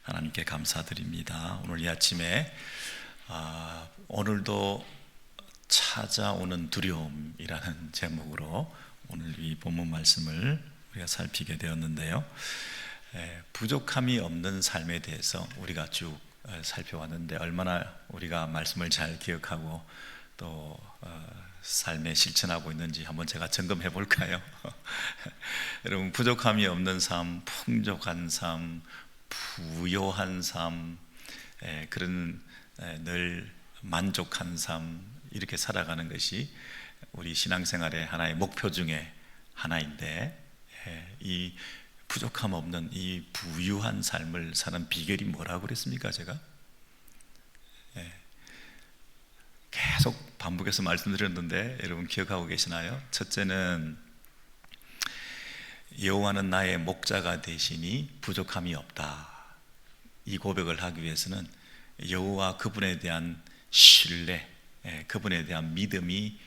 하나님께 감사드립니다. 오늘 이 아침에 오늘도 찾아오는 두려움이라는 제목으로 오늘 이 본문 말씀을 우리가 살피게 되었는데요. 부족함이 없는 삶에 대해서 우리가 쭉 살펴왔는데 얼마나 우리가 말씀을 잘 기억하고 또 삶에 실천하고 있는지 한번 제가 점검해 볼까요? 여러분, 부족함이 없는 삶, 풍족한 삶, 부요한 삶, 그런 늘 만족한 삶, 이렇게 살아가는 것이 우리 신앙생활의 하나의 목표 중에 하나인데, 이 부족함 없는 이 부유한 삶을 사는 비결이 뭐라고 그랬습니까? 제가 계속 반복해서 말씀드렸는데 여러분 기억하고 계시나요? 첫째는 여호와는 나의 목자가 되시니 부족함이 없다. 이 고백을 하기 위해서는 여호와 그분에 대한 신뢰, 그분에 대한 믿음이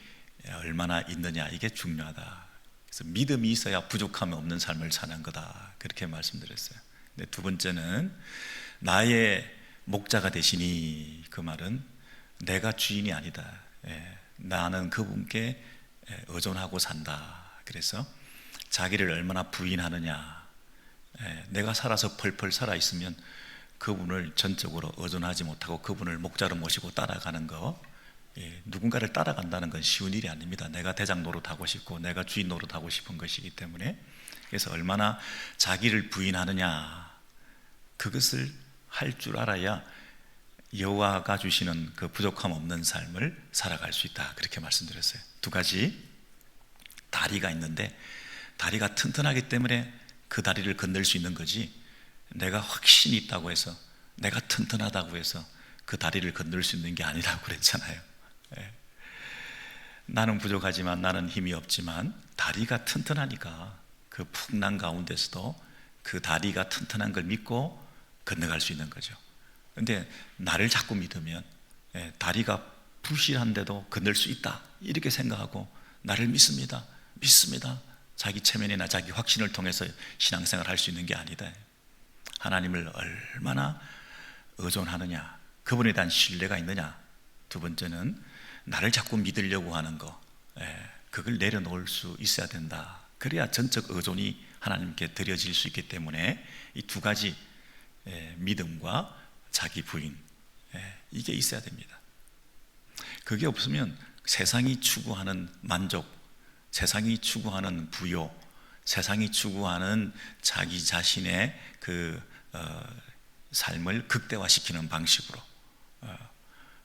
얼마나 있느냐, 이게 중요하다. 그래서 믿음이 있어야 부족함이 없는 삶을 사는 거다, 그렇게 말씀드렸어요. 근데 두 번째는 나의 목자가 되시니, 그 말은 내가 주인이 아니다. 나는 그분께 의존하고 산다. 그래서 자기를 얼마나 부인하느냐, 내가 살아서 펄펄 살아있으면 그분을 전적으로 의존하지 못하고 그분을 목자로 모시고 따라가는 거, 누군가를 따라간다는 건 쉬운 일이 아닙니다. 내가 대장 노릇하고 싶고 내가 주인 노릇하고 싶은 것이기 때문에. 그래서 얼마나 자기를 부인하느냐, 그것을 할 줄 알아야 여호와가 주시는 그 부족함 없는 삶을 살아갈 수 있다, 그렇게 말씀드렸어요. 두 가지, 다리가 있는데 다리가 튼튼하기 때문에 그 다리를 건널 수 있는 거지, 내가 확신이 있다고 해서, 내가 튼튼하다고 해서 그 다리를 건널 수 있는 게 아니라고 그랬잖아요. 나는 부족하지만, 나는 힘이 없지만 다리가 튼튼하니까 그 풍랑 가운데서도 그 다리가 튼튼한 걸 믿고 건너갈 수 있는 거죠. 근데 나를 자꾸 믿으면 다리가 부실한데도 건널 수 있다, 이렇게 생각하고 나를 믿습니다, 자기 체면이나 자기 확신을 통해서 신앙생활을 할 수 있는 게 아니다. 하나님을 얼마나 의존하느냐, 그분에 대한 신뢰가 있느냐. 두 번째는 나를 자꾸 믿으려고 하는 거, 그걸 내려놓을 수 있어야 된다. 그래야 전적 의존이 하나님께 드려질 수 있기 때문에 이 두 가지, 믿음과 자기 부인, 이게 있어야 됩니다. 그게 없으면 세상이 추구하는 만족, 세상이 추구하는 부요, 세상이 추구하는 자기 자신의 그 삶을 극대화시키는 방식으로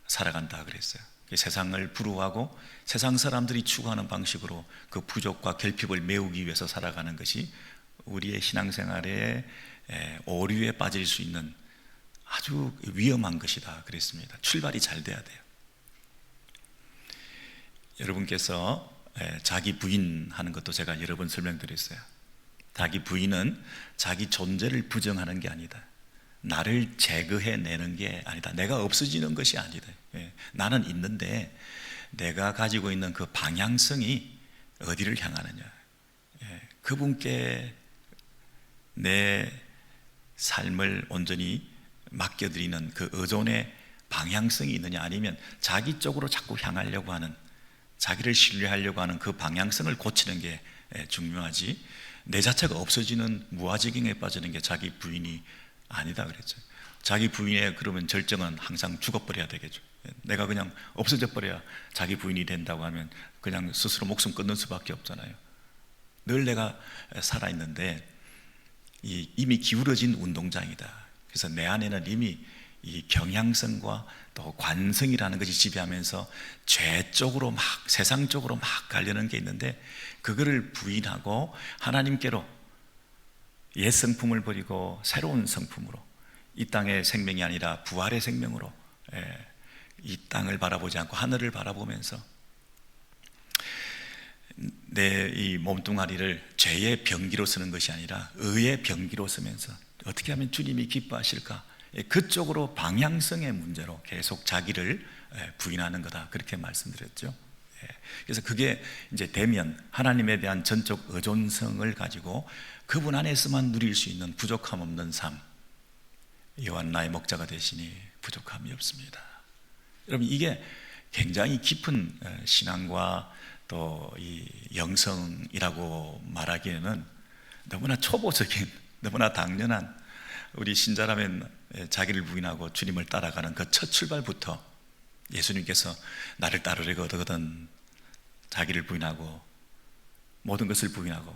살아간다 그랬어요. 세상을 부러워하고 세상 사람들이 추구하는 방식으로 그 부족과 결핍을 메우기 위해서 살아가는 것이 우리의 신앙생활에 오류에 빠질 수 있는 아주 위험한 것이다 그랬습니다. 출발이 잘 돼야 돼요. 여러분께서 자기 부인하는 것도 제가 여러 번 설명드렸어요. 자기 부인은 자기 존재를 부정하는 게 아니다. 나를 제거해내는 게 아니다. 내가 없어지는 것이 아니다. 나는 있는데 내가 가지고 있는 그 방향성이 어디를 향하느냐, 그분께 내 삶을 온전히 맡겨드리는 그 의존의 방향성이 있느냐, 아니면 자기 쪽으로 자꾸 향하려고 하는, 자기를 신뢰하려고 하는 그 방향성을 고치는 게 중요하지, 내 자체가 없어지는 무아지경에 빠지는 게 자기 부인이 아니다 그랬죠. 자기 부인의 그러면 절정은 항상 죽어버려야 되겠죠. 내가 그냥 없어져 버려야 자기 부인이 된다고 하면 그냥 스스로 목숨 끊는 수밖에 없잖아요. 늘 내가 살아있는데 이미 기울어진 운동장이다. 그래서 내 안에는 이미 이 경향성과 또 관성이라는 것이 지배하면서 죄 쪽으로 막, 세상 쪽으로 막 가려는 게 있는데, 그거를 부인하고 하나님께로 옛 성품을 버리고 새로운 성품으로, 이 땅의 생명이 아니라 부활의 생명으로, 이 땅을 바라보지 않고 하늘을 바라보면서 내 이 몸뚱아리를 죄의 병기로 쓰는 것이 아니라 의의 병기로 쓰면서 어떻게 하면 주님이 기뻐하실까, 그쪽으로 방향성의 문제로 계속 자기를 부인하는 거다, 그렇게 말씀드렸죠. 그래서 그게 이제 되면 하나님에 대한 전적 의존성을 가지고 그분 안에서만 누릴 수 있는 부족함 없는 삶, 여호와는 나의 목자가 되시니 부족함이 없습니다. 여러분, 이게 굉장히 깊은 신앙과 또 이 영성이라고 말하기에는 너무나 초보적인, 너무나 당연한, 우리 신자라면 자기를 부인하고 주님을 따라가는 그 첫 출발부터 예수님께서 나를 따르려거든 자기를 부인하고 모든 것을 부인하고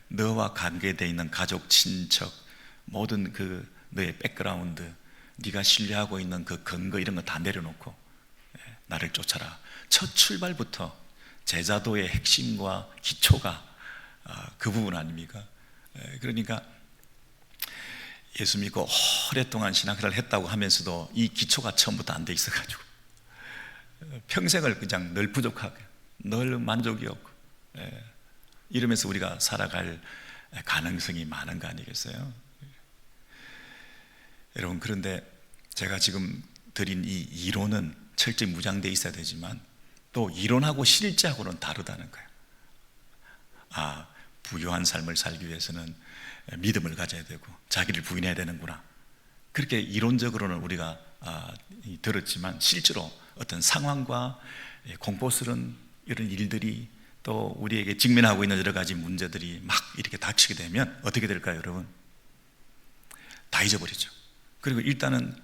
너와 관계되어 있는 가족, 친척, 모든 그 너의 백그라운드, 네가 신뢰하고 있는 그 근거 이런 거 다 내려놓고 나를 쫓아라. 첫 출발부터 제자도의 핵심과 기초가 그 부분 아닙니까? 그러니까 예수 믿고 오랫동안 신앙생활을 했다고 하면서도 이 기초가 처음부터 안 돼 있어가지고 평생을 그냥 늘 부족하게, 늘 만족이 없고 이러면서 우리가 살아갈 가능성이 많은 거 아니겠어요? 여러분, 그런데 제가 지금 드린 이 이론은 철저히 무장되어 있어야 되지만 또 이론하고 실제하고는 다르다는 거예요. 부유한 삶을 살기 위해서는 믿음을 가져야 되고 자기를 부인해야 되는구나. 그렇게 이론적으로는 우리가 들었지만 실제로 어떤 상황과 공포스러운 이런 일들이 또 우리에게 직면하고 있는 여러 가지 문제들이 막 이렇게 닥치게 되면 어떻게 될까요, 여러분? 다 잊어버리죠. 그리고 일단은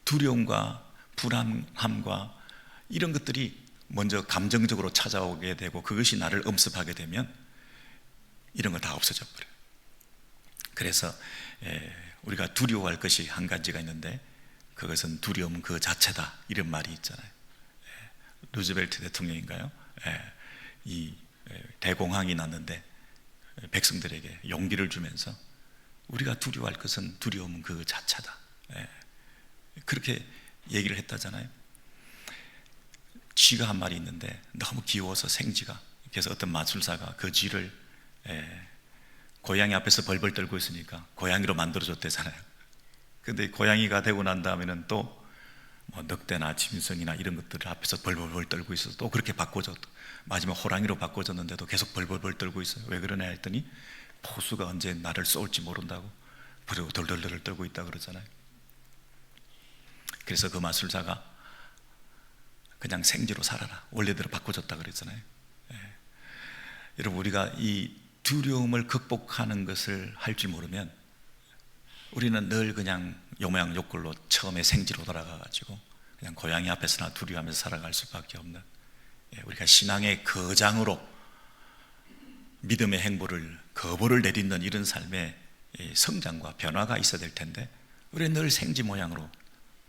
두려움과 불안함과 이런 것들이 먼저 감정적으로 찾아오게 되고 그것이 나를 엄습하게 되면 이런 거 다 없어져 버려요. 그래서 우리가 두려워할 것이 한 가지가 있는데 그것은 두려움 그 자체다, 이런 말이 있잖아요. 루즈벨트 대통령인가요? 이 대공황이 났는데 백성들에게 용기를 주면서 우리가 두려워할 것은 두려움은 그 자체다, 그렇게 얘기를 했다잖아요. 쥐가 한 마리 있는데 너무 귀여워서, 생쥐가. 그래서 어떤 마술사가 그 쥐를 고양이 앞에서 벌벌 떨고 있으니까 고양이로 만들어줬대잖아요. 근데 고양이가 되고 난 다음에는 또 뭐 늑대나 짐승이나 이런 것들 앞에서 벌벌벌 떨고 있어서 또 그렇게 바꿔줬고 마지막 호랑이로 바꿔줬는데도 계속 벌벌벌 떨고 있어요. 왜 그러냐 했더니 포수가 언제 나를 쏠지 모른다고 그리고 덜덜덜 떨고 있다 그러잖아요. 그래서 그 마술사가 그냥 생쥐로 살아라, 원래대로 바꿔줬다 그랬잖아요. 여러분, 우리가 이 두려움을 극복하는 것을 할 줄 모르면 우리는 늘 그냥 요모양 요꼴로 처음에 생쥐로 돌아가가지고 그냥 고양이 앞에서나 두려워하면서 살아갈 수밖에 없는, 우리가 신앙의 거장으로 믿음의 행보를, 거부를 내딛는 이런 삶의 성장과 변화가 있어야 될 텐데 우리는 늘 생쥐 모양으로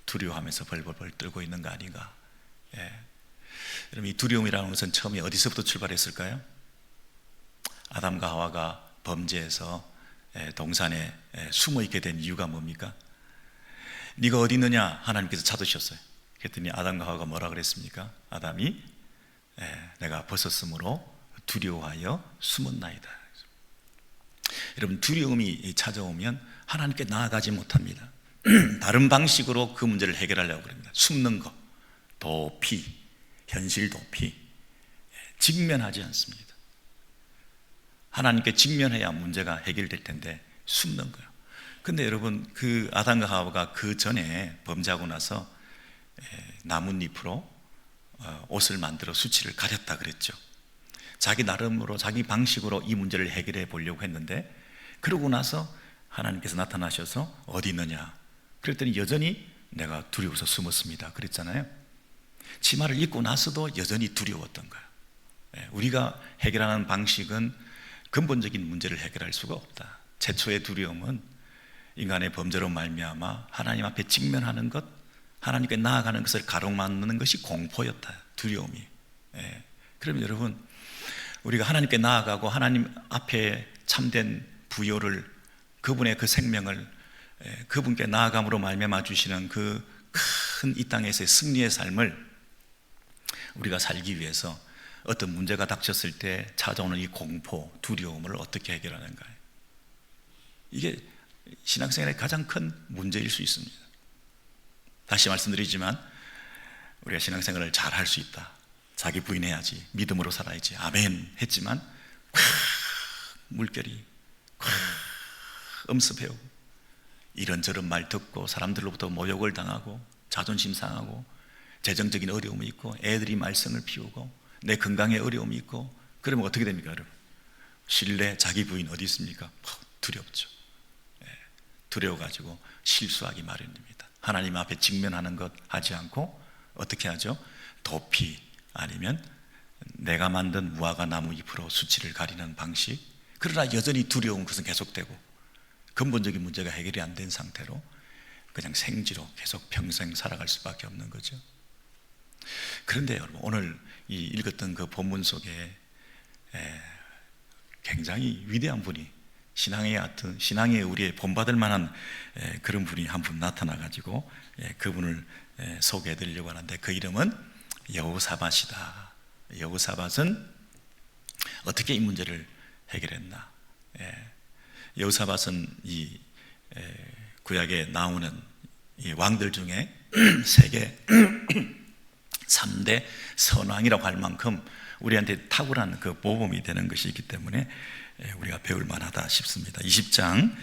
두려워하면서 벌벌벌 떨고 있는 거 아닌가. 여러분, 이 두려움이라는 것은 처음에 어디서부터 출발했을까요? 아담과 하와가 범죄해서 동산에 숨어 있게 된 이유가 뭡니까? 네가 어디 있느냐 하나님께서 찾으셨어요. 그랬더니 아담과 하와가 뭐라 그랬습니까? 아담이 내가 벗었으므로 두려워하여 숨었나이다. 여러분, 두려움이 찾아오면 하나님께 나아가지 못합니다. 다른 방식으로 그 문제를 해결하려고 그럽니다. 숨는 것, 도피, 현실 도피, 직면하지 않습니다. 하나님께 직면해야 문제가 해결될 텐데 숨는 거예요. 근데 여러분, 그 아담과 하와가 그 전에 범죄하고 나서 나뭇잎으로 옷을 만들어 수치를 가렸다 그랬죠. 자기 나름으로, 자기 방식으로 이 문제를 해결해 보려고 했는데 그러고 나서 하나님께서 나타나셔서 어디 있느냐 그랬더니 여전히 내가 두려워서 숨었습니다 그랬잖아요. 치마를 입고 나서도 여전히 두려웠던 거예요. 우리가 해결하는 방식은 근본적인 문제를 해결할 수가 없다. 최초의 두려움은 인간의 범죄로 말미암아 하나님 앞에 직면하는 것, 하나님께 나아가는 것을 가로막는 것이 공포였다. 두려움이. 그러면 여러분, 우리가 하나님께 나아가고 하나님 앞에 참된 부요를, 그분의 그 생명을 그분께 나아감으로 말미암아 주시는 그 큰 이 땅에서의 승리의 삶을 우리가 살기 위해서 어떤 문제가 닥쳤을 때 찾아오는 이 공포, 두려움을 어떻게 해결하는가. 이게 신앙생활의 가장 큰 문제일 수 있습니다. 다시 말씀드리지만 우리가 신앙생활을 잘 할 수 있다, 자기 부인해야지, 믿음으로 살아야지, 아멘 했지만 물결이 엄습해오고 이런저런 말 듣고 사람들로부터 모욕을 당하고 자존심 상하고 재정적인 어려움이 있고 애들이 말썽을 피우고 내 건강에 어려움이 있고 그러면 어떻게 됩니까, 여러분? 신뢰, 자기 부인 어디 있습니까? 두렵죠. 두려워가지고 실수하기 마련입니다. 하나님 앞에 직면하는 것 하지 않고 어떻게 하죠? 도피 아니면 내가 만든 무화과 나무 잎으로 수치를 가리는 방식. 그러나 여전히 두려운 것은 계속되고 근본적인 문제가 해결이 안 된 상태로 그냥 생지로 계속 평생 살아갈 수밖에 없는 거죠. 그런데 여러분, 오늘 이 읽었던 그 본문 속에 굉장히 위대한 분이 신앙에 우리의 본받을 만한 그런 분이 한 분 나타나가지고 그분을 소개해 드리려고 하는데 그 이름은 여호사밧이다. 여호사밧은 어떻게 이 문제를 해결했나? 여호사밧은 이 구약에 나오는 이 왕들 중에 세계 3대 선왕이라고 할 만큼 우리한테 탁월한 그 모범이 되는 것이 있기 때문에 우리가 배울 만하다 싶습니다. 20장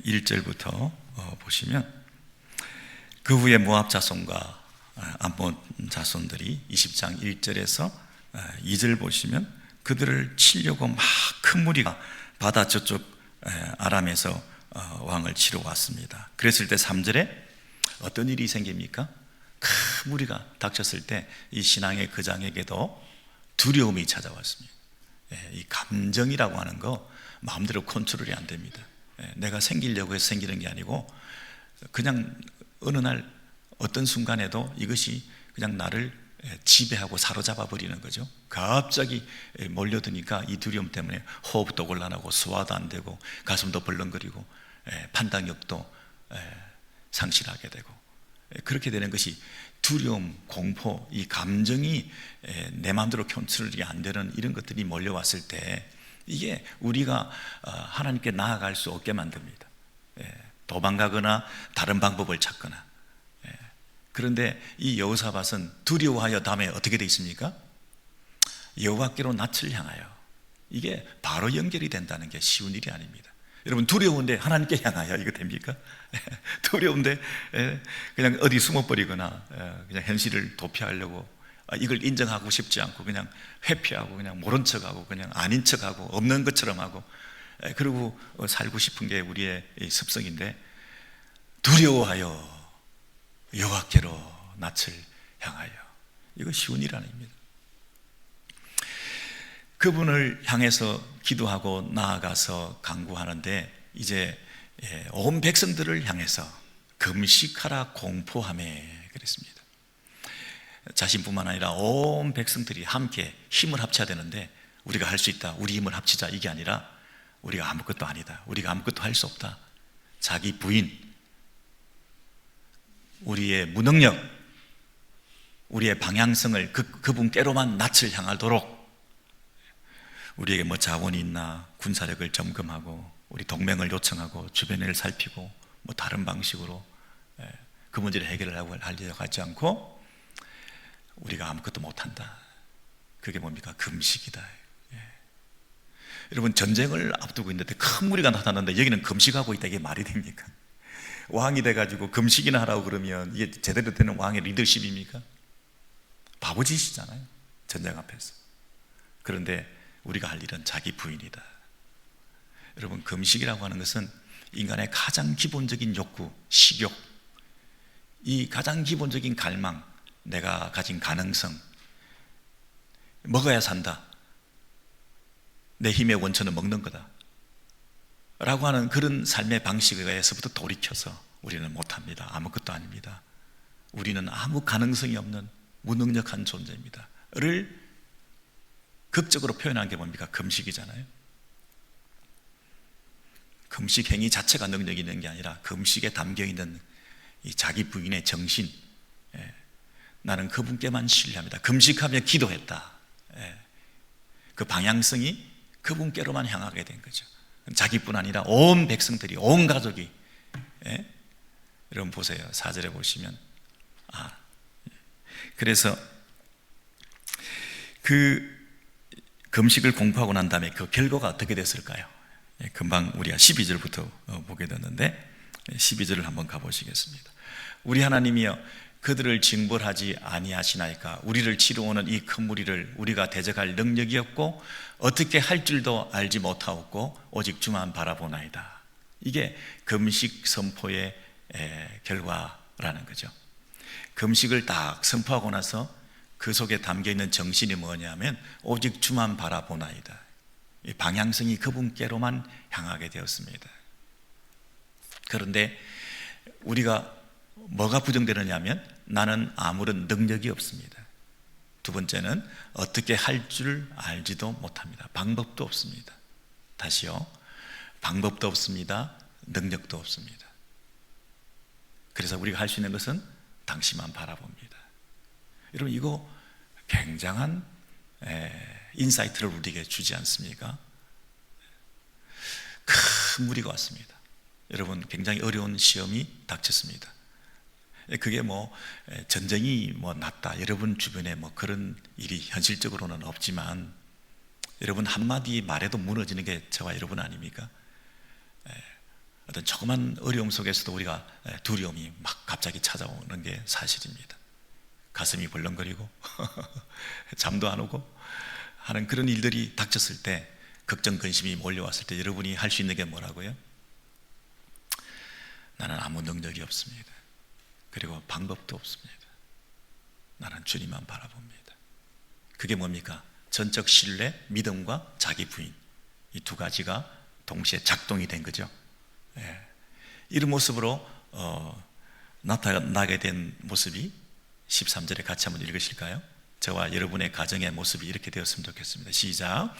1절부터 보시면 그 후에 모압 자손과 암몬 자손들이 20장 1절에서 2절 보시면 그들을 치려고 막 큰 무리가 바다 저쪽 아람에서 왕을 치러 왔습니다. 그랬을 때 3절에 어떤 일이 생깁니까? 큰 무리가 닥쳤을 때 이 신앙의 거장에게도 두려움이 찾아왔습니다. 이 감정이라고 하는 거 마음대로 컨트롤이 안 됩니다. 내가 생기려고 해서 생기는 게 아니고 그냥 어느 날 어떤 순간에도 이것이 그냥 나를 지배하고 사로잡아 버리는 거죠. 갑자기 몰려드니까 이 두려움 때문에 호흡도 곤란하고 소화도 안 되고 가슴도 벌렁거리고 판단력도 상실하게 되고 그렇게 되는 것이 두려움, 공포, 이 감정이 내 마음대로 컨트롤이 안 되는 이런 것들이 몰려왔을 때 이게 우리가 하나님께 나아갈 수 없게 만듭니다. 도망가거나 다른 방법을 찾거나. 그런데 이 여호사밧은 두려워하여 다음에 어떻게 되어 있습니까? 여호와께로 낯을 향하여. 이게 바로 연결이 된다는 게 쉬운 일이 아닙니다. 여러분, 두려운데 하나님께 향하여 이거 됩니까? 두려운데 그냥 어디 숨어버리거나 그냥 현실을 도피하려고 이걸 인정하고 싶지 않고 그냥 회피하고 그냥 모른 척하고 그냥 아닌 척하고 없는 것처럼 하고 그리고 살고 싶은 게 우리의 습성인데 두려워하여 여호와께로 낯을 향하여. 이거 쉬운 일 아닙니다. 그분을 향해서 기도하고 나아가서 간구하는데 이제 온 백성들을 향해서 금식하라 공포하매 그랬습니다. 자신뿐만 아니라 온 백성들이 함께 힘을 합쳐야 되는데 우리가 할 수 있다, 우리 힘을 합치자, 이게 아니라 우리가 아무것도 아니다, 우리가 아무것도 할 수 없다, 자기 부인, 우리의 무능력, 우리의 방향성을 그분께로만 낯을 향하도록 우리에게 뭐 자원이 있나 군사력을 점검하고 우리 동맹을 요청하고 주변을 살피고 뭐 다른 방식으로 그 문제를 해결하려고 하지 않고 우리가 아무것도 못한다. 그게 뭡니까? 금식이다. 여러분, 전쟁을 앞두고 있는데 큰 무리가 나타났는데 여기는 금식하고 있다. 이게 말이 됩니까? 왕이 돼가지고 금식이나 하라고 그러면 이게 제대로 되는 왕의 리더십입니까? 바보짓이잖아요, 전쟁 앞에서. 그런데 우리가 할 일은 자기 부인이다. 여러분, 금식이라고 하는 것은 인간의 가장 기본적인 욕구, 식욕, 이 가장 기본적인 갈망, 내가 가진 가능성, 먹어야 산다, 내 힘의 원천은 먹는 거다 라고 하는 그런 삶의 방식에서부터 돌이켜서 우리는 못합니다. 아무것도 아닙니다. 우리는 아무 가능성이 없는 무능력한 존재입니다 를 극적으로 표현한 게 뭡니까? 금식이잖아요. 금식 행위 자체가 능력이 있는 게 아니라 금식에 담겨있는 이 자기 부인의 정신, 나는 그분께만 신뢰합니다. 금식하며 기도했다. 그 방향성이 그분께로만 향하게 된 거죠. 자기뿐 아니라 온 백성들이, 온 가족이. 여러분 보세요. 4절에 보시면 그래서 그 금식을 공포하고 난 다음에 그 결과가 어떻게 됐을까요? 금방 우리가 12절부터 보게 됐는데 12절을 한번 가보시겠습니다. 우리 하나님이여 그들을 징벌하지 아니하시나이까. 우리를 치러오는 이 큰 무리를 우리가 대적할 능력이 없고 어떻게 할 줄도 알지 못하옵고 오직 주만 바라보나이다. 이게 금식 선포의 결과라는 거죠. 금식을 딱 선포하고 나서 그 속에 담겨있는 정신이 뭐냐면 오직 주만 바라보나이다. 이 방향성이 그분께로만 향하게 되었습니다. 그런데 우리가 뭐가 부정되느냐면 나는 아무런 능력이 없습니다. 두 번째는 어떻게 할 줄 알지도 못합니다. 방법도 없습니다. 다시요. 방법도 없습니다. 능력도 없습니다. 그래서 우리가 할 수 있는 것은 당신만 바라봅니다. 여러분 이거 굉장한 인사이트를 우리에게 주지 않습니까? 큰 무리가 왔습니다. 여러분 굉장히 어려운 시험이 닥쳤습니다. 그게 뭐 전쟁이 뭐 났다 여러분 주변에 뭐 그런 일이 현실적으로는 없지만 여러분 한마디 말에도 무너지는 게 저와 여러분 아닙니까? 어떤 조그만 어려움 속에서도 우리가 두려움이 막 갑자기 찾아오는 게 사실입니다. 가슴이 벌렁거리고 잠도 안 오고 하는 그런 일들이 닥쳤을 때, 걱정 근심이 몰려왔을 때 여러분이 할 수 있는 게 뭐라고요? 나는 아무 능력이 없습니다. 그리고 방법도 없습니다. 나는 주님만 바라봅니다. 그게 뭡니까? 전적 신뢰, 믿음과 자기 부인, 이 두 가지가 동시에 작동이 된 거죠. 이런 모습으로 나타나게 된 모습이 13절에 같이 한번 읽으실까요? 저와 여러분의 가정의 모습이 이렇게 되었으면 좋겠습니다. 시작.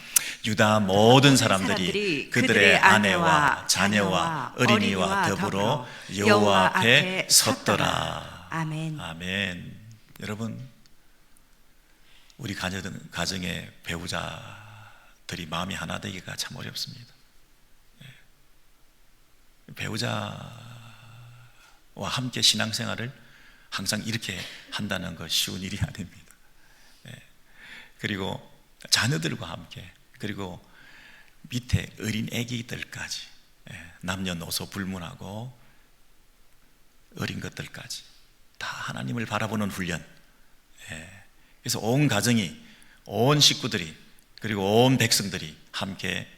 유다 모든 사람들이 그들의 아내와 자녀와 어린이와 더불어 여호와 앞에 섰더라. 아멘. 아멘. 여러분 우리 가정의 배우자들이 마음이 하나 되기가 참 어렵습니다. 배우자와 함께 신앙생활을 항상 이렇게 한다는 것 쉬운 일이 아닙니다. 그리고 자녀들과 함께, 그리고 밑에 어린 아기들까지, 남녀노소 불문하고 어린 것들까지 다 하나님을 바라보는 훈련. 그래서 온 가정이, 온 식구들이, 그리고 온 백성들이 함께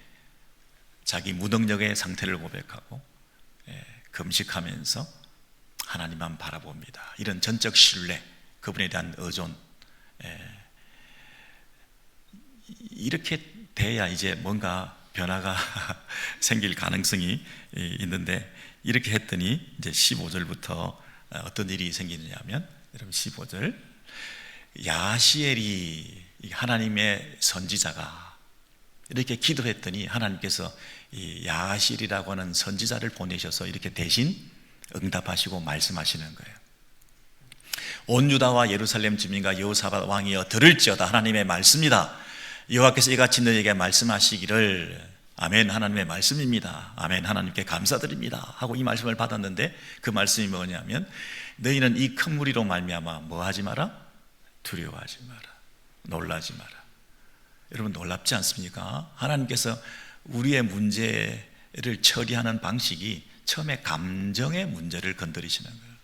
자기 무능력의 상태를 고백하고 금식하면서 하나님만 바라봅니다. 이런 전적 신뢰, 그분에 대한 의존, 이렇게 돼야 이제 뭔가 변화가 생길 가능성이 있는데, 이렇게 했더니 이제 15절부터 어떤 일이 생기느냐면, 여러분 15절, 야시엘이 하나님의 선지자가 이렇게 기도했더니 하나님께서 이 야시엘이라고 하는 선지자를 보내셔서 이렇게 대신 응답하시고 말씀하시는 거예요. 온 유다와 예루살렘 주민과 여호사밧 왕이여 들을지어다. 하나님의 말씀이다. 여호와께서 이같이 너희에게 말씀하시기를, 아멘, 하나님의 말씀입니다. 아멘, 하나님께 감사드립니다 하고 이 말씀을 받았는데, 그 말씀이 뭐냐면 너희는 이 큰 무리로 말미암아 뭐 하지 마라? 두려워하지 마라. 놀라지 마라. 여러분 놀랍지 않습니까? 하나님께서 우리의 문제를 처리하는 방식이 처음에 감정의 문제를 건드리시는 거예요.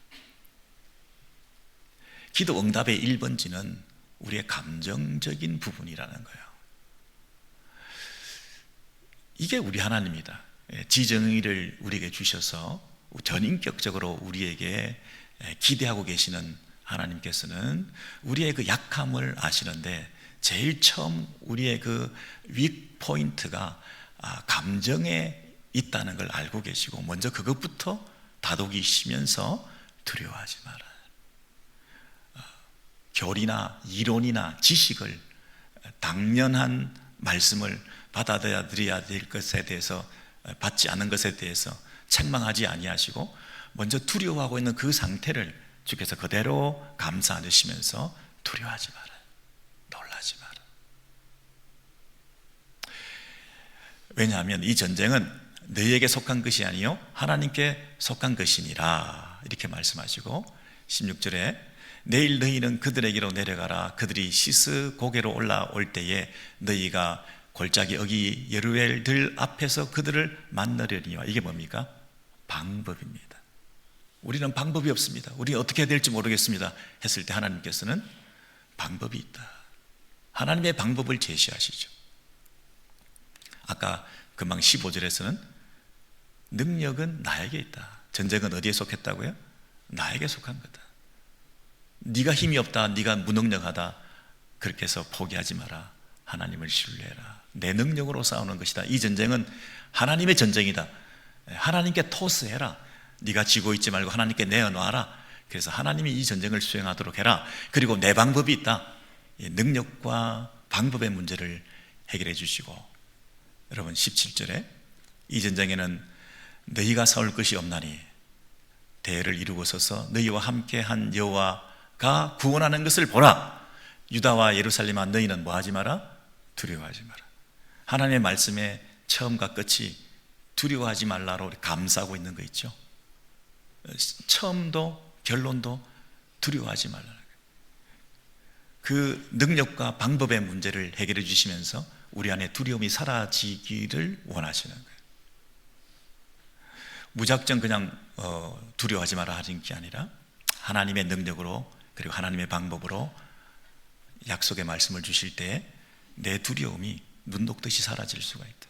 기도 응답의 1번지는 우리의 감정적인 부분이라는 거예요. 이게 우리 하나님이다. 지정의를 우리에게 주셔서 전인격적으로 우리에게 기대하고 계시는 하나님께서는 우리의 그 약함을 아시는데, 제일 처음 우리의 그 윅 포인트가 감정에 있다는 걸 알고 계시고, 먼저 그것부터 다독이시면서 두려워하지 마라. 교리나 이론이나 지식을, 당연한 말씀을 받아들여야 될 것에 대해서, 받지 않은 것에 대해서 책망하지 아니하시고, 먼저 두려워하고 있는 그 상태를 주께서 그대로 감싸주시면서 두려워하지 마라, 놀라지 마라. 왜냐하면 이 전쟁은 너희에게 속한 것이 아니요 하나님께 속한 것이니라, 이렇게 말씀하시고, 16절에 내일 너희는 그들에게로 내려가라. 그들이 시스 고개로 올라올 때에 너희가 골짜기 어기 여루엘들 앞에서 그들을 만나려니와. 이게 뭡니까? 방법입니다. 우리는 방법이 없습니다. 우리 어떻게 해야 될지 모르겠습니다 했을 때 하나님께서는 방법이 있다. 하나님의 방법을 제시하시죠. 아까 금방 15절에서는 능력은 나에게 있다. 전쟁은 어디에 속했다고요? 나에게 속한 거다. 네가 힘이 없다, 네가 무능력하다, 그렇게 해서 포기하지 마라. 하나님을 신뢰해라. 내 능력으로 싸우는 것이다. 이 전쟁은 하나님의 전쟁이다. 하나님께 토스해라. 네가 지고 있지 말고 하나님께 내어놔라. 그래서 하나님이 이 전쟁을 수행하도록 해라. 그리고 내 방법이 있다. 능력과 방법의 문제를 해결해 주시고, 여러분 17절에 이 전쟁에는 너희가 싸울 것이 없나니 대를 이루고 서서 너희와 함께 한 여호와가 구원하는 것을 보라. 유다와 예루살렘아, 너희는 뭐하지 마라? 두려워하지 마라. 하나님의 말씀의 처음과 끝이 두려워하지 말라로 감싸고 있는 거 있죠. 처음도 결론도 두려워하지 말라. 그 능력과 방법의 문제를 해결해 주시면서 우리 안에 두려움이 사라지기를 원하시는 거예요. 무작정 그냥 두려워하지 마라 하는 게 아니라 하나님의 능력으로, 그리고 하나님의 방법으로 약속의 말씀을 주실 때 내 두려움이 눈 녹듯이 사라질 수가 있다.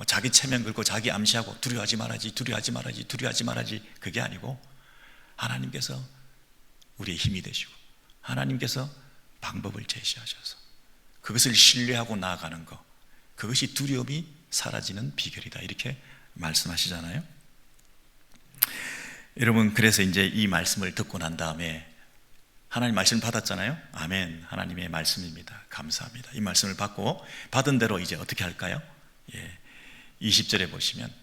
자기 체면 긁고 자기 암시하고 두려워하지 말아야지, 두려워하지 말아야지, 두려워하지 말아야지, 그게 아니고 하나님께서 우리의 힘이 되시고 하나님께서 방법을 제시하셔서 그것을 신뢰하고 나아가는 것, 그것이 두려움이 사라지는 비결이다, 이렇게 말씀하시잖아요. 여러분, 그래서 이제 이 말씀을 듣고 난 다음에 하나님 말씀을 받았잖아요. 아멘, 하나님의 말씀입니다, 감사합니다. 이 말씀을 받고 받은 대로 이제 어떻게 할까요? 20절에 보시면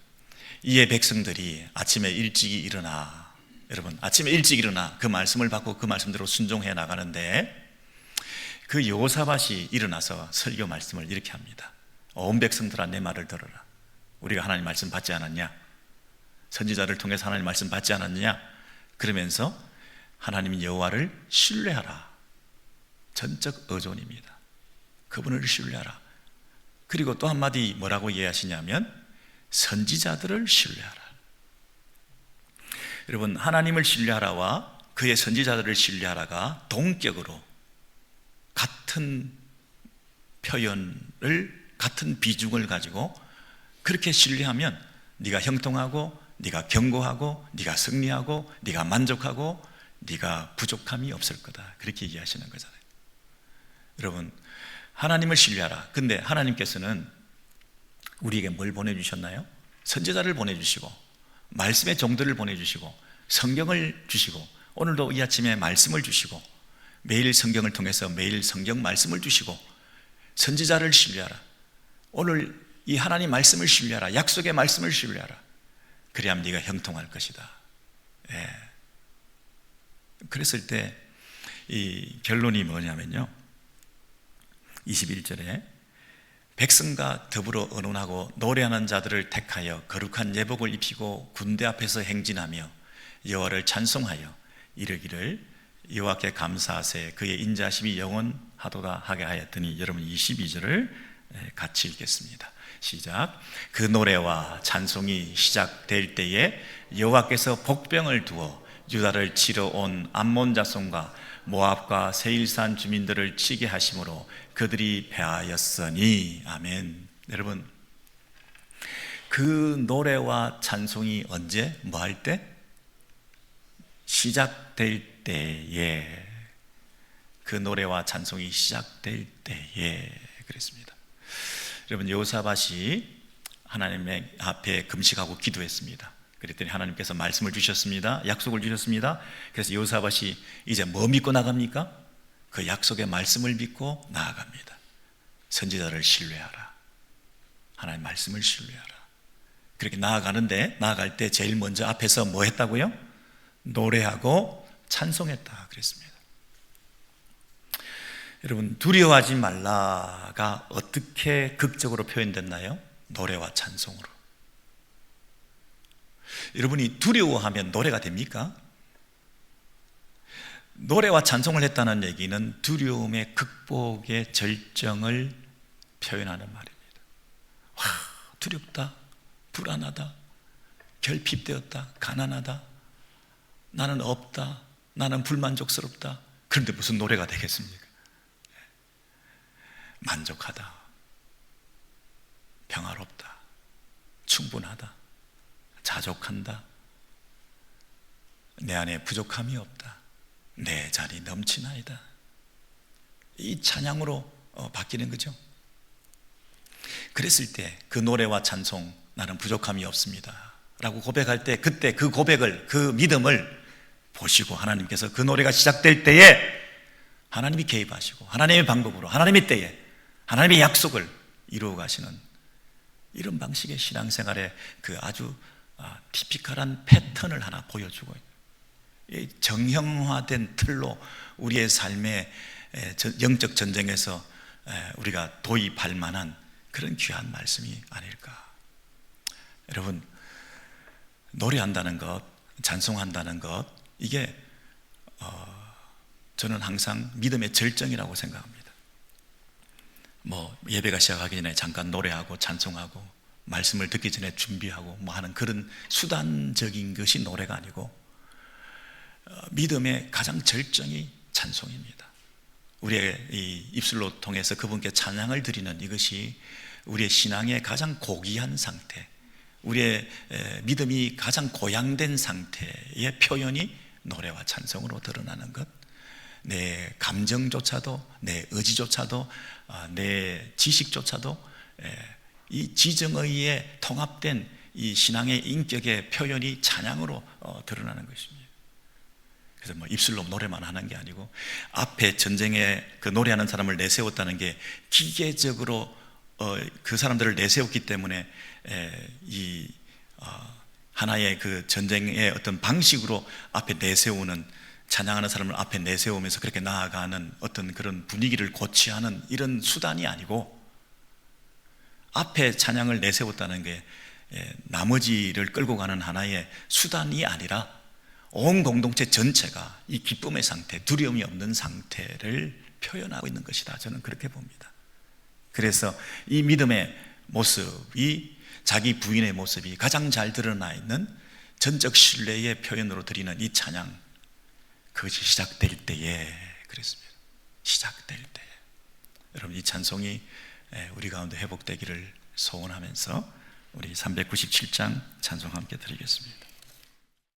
이에 백성들이 아침에 일찍 일어나, 여러분 아침에 일찍 일어나 그 말씀을 받고 그 말씀대로 순종해 나가는데, 그 여호사밧이 일어나서 설교 말씀을 이렇게 합니다. 온 백성들아, 내 말을 들어라. 우리가 하나님 말씀 받지 않았냐? 선지자를 통해서 하나님 말씀 받지 않았느냐? 그러면서 하나님 여호와를 신뢰하라. 전적 의존입니다. 그분을 신뢰하라. 그리고 또 한마디 뭐라고 이해하시냐면 선지자들을 신뢰하라. 여러분, 하나님을 신뢰하라와 그의 선지자들을 신뢰하라가 동격으로 같은 표현을, 같은 비중을 가지고 그렇게 신뢰하면 네가 형통하고, 네가 견고하고, 네가 승리하고, 네가 만족하고, 네가 부족함이 없을 거다, 그렇게 얘기하시는 거잖아요. 여러분, 하나님을 신뢰하라. 근데 하나님께서는 우리에게 뭘 보내주셨나요? 선지자를 보내주시고 말씀의 종들을 보내주시고 성경을 주시고, 오늘도 이 아침에 말씀을 주시고, 매일 성경을 통해서 매일 성경 말씀을 주시고, 선지자를 신뢰하라. 오늘 이 하나님 말씀을 신뢰하라. 약속의 말씀을 신뢰하라. 그래야 네가 형통할 것이다. 그랬을 때 이 결론이 뭐냐면요, 21절에 백성과 더불어 의논하고 노래하는 자들을 택하여 거룩한 예복을 입히고 군대 앞에서 행진하며 여호와를 찬송하여 이르기를 여호와께 감사하세 그의 인자심이 영원하도다 하게 하였더니, 여러분 22절을 같이 읽겠습니다. 시작. 그 노래와 찬송이 시작될 때에 여호와께서 복병을 두어 유다를 치러 온 암몬 자손과 모압과 세일산 주민들을 치게 하심으로 그들이 패하였으니. 아멘. 여러분, 그 노래와 찬송이 언제, 뭐 할 때? 시작될 때에, 그 노래와 찬송이 시작될 때에 그랬습니다. 여러분, 여호사밧이 하나님의 앞에 금식하고 기도했습니다. 그랬더니 하나님께서 말씀을 주셨습니다. 약속을 주셨습니다. 그래서 여호사밧이 이제 뭐 믿고 나갑니까? 그 약속의 말씀을 믿고 나아갑니다. 선지자를 신뢰하라. 하나님 말씀을 신뢰하라. 그렇게 나아가는데, 나아갈 때 제일 먼저 앞에서 뭐 했다고요? 노래하고 찬송했다 그랬습니다. 여러분, 두려워하지 말라가 어떻게 극적으로 표현됐나요? 노래와 찬송으로. 여러분이 두려워하면 노래가 됩니까? 노래와 찬송을 했다는 얘기는 두려움의 극복의 절정을 표현하는 말입니다. 와, 두렵다, 불안하다, 결핍되었다, 가난하다, 나는 없다, 나는 불만족스럽다. 그런데 무슨 노래가 되겠습니까? 만족하다, 평화롭다, 충분하다, 자족한다, 내 안에 부족함이 없다, 내 자리 넘치나이다. 이 찬양으로 바뀌는 거죠. 그랬을 때 그 노래와 찬송, 나는 부족함이 없습니다 라고 고백할 때, 그때 그 고백을, 그 믿음을 보시고 하나님께서 그 노래가 시작될 때에 하나님이 개입하시고 하나님의 방법으로, 하나님의 때에 하나님의 약속을 이루어 가시는 이런 방식의 신앙생활의 그 아주 티피컬한 패턴을 하나 보여주고 있는, 정형화된 틀로 우리의 삶의 영적 전쟁에서 우리가 도입할 만한 그런 귀한 말씀이 아닐까. 여러분, 노래한다는 것, 찬송한다는 것, 이게 저는 항상 믿음의 절정이라고 생각합니다. 예배가 시작하기 전에 잠깐 노래하고 찬송하고 말씀을 듣기 전에 준비하고 하는 그런 수단적인 것이 노래가 아니고 믿음의 가장 절정이 찬송입니다. 우리의 이 입술로 통해서 그분께 찬양을 드리는 이것이 우리의 신앙의 가장 고귀한 상태, 우리의 믿음이 가장 고양된 상태의 표현이 노래와 찬송으로 드러나는 것. 내 감정조차도, 내 의지조차도, 내 지식조차도 이 지정의에 통합된 이 신앙의 인격의 표현이 찬양으로 드러나는 것입니다. 그래서 입술로 노래만 하는 게 아니고, 앞에 전쟁에 그 노래하는 사람을 내세웠다는 게 기계적으로 그 사람들을 내세웠기 때문에 이 하나의 그 전쟁의 어떤 방식으로 앞에 내세우는, 찬양하는 사람을 앞에 내세우면서 그렇게 나아가는 어떤 그런 분위기를 고취하는 이런 수단이 아니고, 앞에 찬양을 내세웠다는 게 나머지를 끌고 가는 하나의 수단이 아니라 온 공동체 전체가 이 기쁨의 상태, 두려움이 없는 상태를 표현하고 있는 것이다. 저는 그렇게 봅니다. 그래서 이 믿음의 모습이, 자기 부인의 모습이 가장 잘 드러나 있는 전적 신뢰의 표현으로 드리는 이 찬양, 그것이 시작될 때에 그랬습니다. 시작될 때에. 여러분, 이 찬송이 우리 가운데 회복되기를 소원하면서 우리 397장 찬송 함께 드리겠습니다.